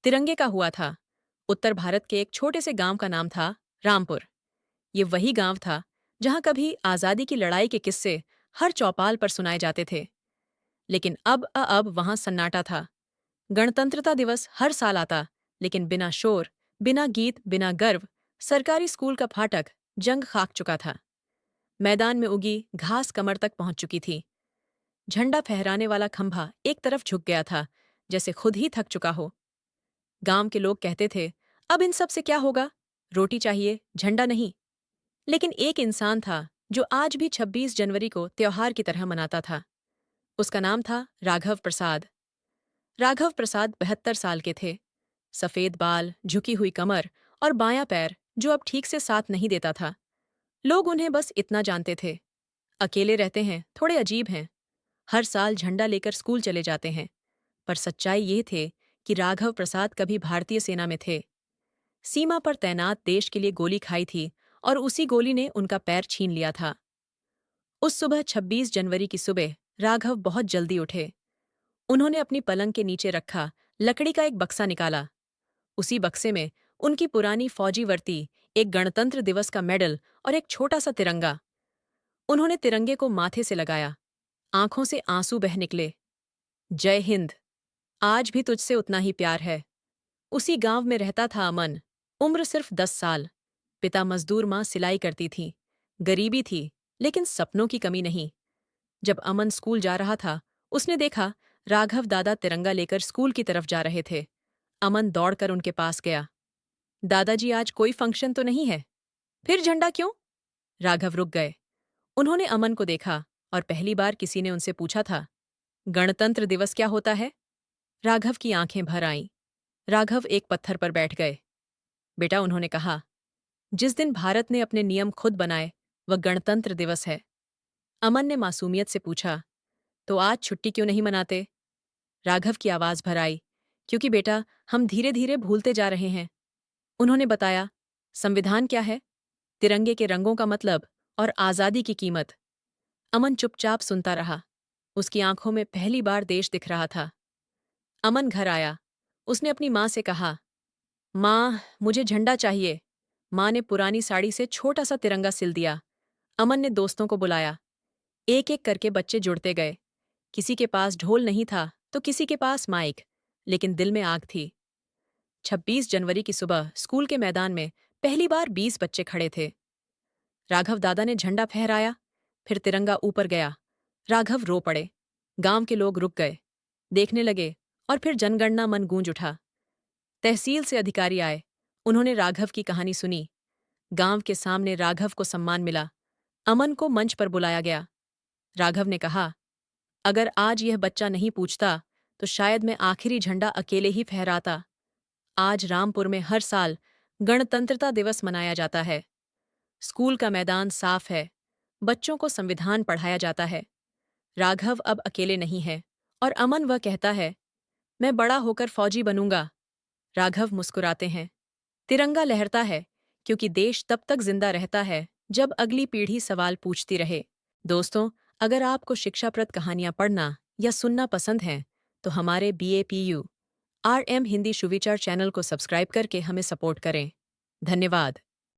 तिरंगे का हुआ था। उत्तर भारत के एक छोटे से गांव का नाम था रामपुर। ये वही गांव था जहां कभी आज़ादी की लड़ाई के किस्से हर चौपाल पर सुनाए जाते थे। लेकिन अब वहां सन्नाटा था। गणतंत्रता दिवस हर साल आता, लेकिन बिना शोर, बिना गीत, बिना गर्व। सरकारी स्कूल का फाटक जंग खाक चुका था। मैदान में उगी घास कमर तक पहुंच चुकी थी। झंडा फहराने वाला खंभा एक तरफ झुक गया था, जैसे खुद ही थक चुका हो। गांव के लोग कहते थे, अब इन सब से क्या होगा? रोटी चाहिए, झंडा नहीं। लेकिन एक इंसान था जो आज भी 26 जनवरी को त्योहार की तरह मनाता था। उसका नाम था राघव प्रसाद। राघव प्रसाद 72 साल के थे। सफेद बाल, झुकी हुई कमर और बायां पैर जो अब ठीक से साथ नहीं देता था। लोग उन्हें बस इतना जानते थे, अकेले रहते हैं, थोड़े अजीब हैं। हर साल झंडा लेकर स्कूल चले जाते हैं। पर सच्चाई ये थे कि राघव प्रसाद कभी भारतीय सेना में थे। सीमा पर तैनात देश के लिए गोली खाई थी और उसी गोली ने उनका पैर छीन लिया था। उस सुबह 26 जनवरी की सुबह राघव बहुत जल्दी उठे। उन्होंने अपनी पलंग के नीचे रखा लकड़ी का एक बक्सा निकाला। उसी बक्से में उनकी पुरानी फौजी वर्दी, एक गणतंत्र दिवस का मेडल और एक छोटा सा तिरंगा। उन्होंने तिरंगे को माथे से लगाया। आंखों से आंसू बह निकले। जय हिंद, आज भी तुझसे उतना ही प्यार है। उसी गांव में रहता था अमन। उम्र सिर्फ 10 साल। पिता मजदूर, मां सिलाई करती थी। गरीबी थी, लेकिन सपनों की कमी नहीं। जब अमन स्कूल जा रहा था, उसने देखा राघव दादा तिरंगा लेकर स्कूल की तरफ जा रहे थे। अमन दौड़कर उनके पास गया। दादाजी, आज कोई फंक्शन तो नहीं है? फिर झंडा क्यों? राघव रुक गए। उन्होंने अमन को देखा और पहली बार किसी ने उनसे पूछा था, गणतंत्र दिवस क्या होता है? राघव की आंखें भर आईं। राघव एक पत्थर पर बैठ गए। बेटा, उन्होंने कहा, जिस दिन भारत ने अपने नियम खुद बनाए, वह गणतंत्र दिवस है। अमन ने मासूमियत से पूछा, तो आज छुट्टी क्यों नहीं मनाते? राघव की आवाज भर आई, क्योंकि बेटा, हम धीरे धीरे भूलते जा रहे हैं। उन्होंने बताया, संविधान क्या है, तिरंगे के रंगों का मतलब और आजादी की कीमत। अमन चुपचाप सुनता रहा। उसकी आंखों में पहली बार देश दिख रहा था। अमन घर आया। उसने अपनी मां से कहा, मां, मुझे झंडा चाहिए। मां ने पुरानी साड़ी से छोटा सा तिरंगा सिल दिया। अमन ने दोस्तों को बुलाया। एक एक करके बच्चे जुड़ते गए। किसी के पास ढोल नहीं था तो किसी के पास माइक, लेकिन दिल में आग थी। 26 जनवरी की सुबह स्कूल के मैदान में पहली बार 20 बच्चे खड़े थे। राघव दादा ने झंडा फहराया, फिर तिरंगा ऊपर गया। राघव रो पड़े। गांव के लोग रुक गए, देखने लगे, और फिर जनगणना मन गूंज उठा। तहसील से अधिकारी आए। उन्होंने राघव की कहानी सुनी। गांव के सामने राघव को सम्मान मिला। अमन को मंच पर बुलाया गया। राघव ने कहा, अगर आज यह बच्चा नहीं पूछता तो शायद मैं आखिरी झंडा अकेले ही फहराता। आज रामपुर में हर साल गणतंत्रता दिवस मनाया जाता है। स्कूल का मैदान साफ है। बच्चों को संविधान पढ़ाया जाता है। राघव अब अकेले नहीं है, और अमन वह कहता है, मैं बड़ा होकर फौजी बनूंगा। राघव मुस्कुराते हैं। तिरंगा लहरता है, क्योंकि देश तब तक जिंदा रहता है जब अगली पीढ़ी सवाल पूछती रहे। दोस्तों, अगर आपको शिक्षाप्रद कहानियां पढ़ना या सुनना पसंद हैं, तो हमारे BAPU RM हिंदी सुविचार चैनल को सब्सक्राइब करके हमें सपोर्ट करें। धन्यवाद।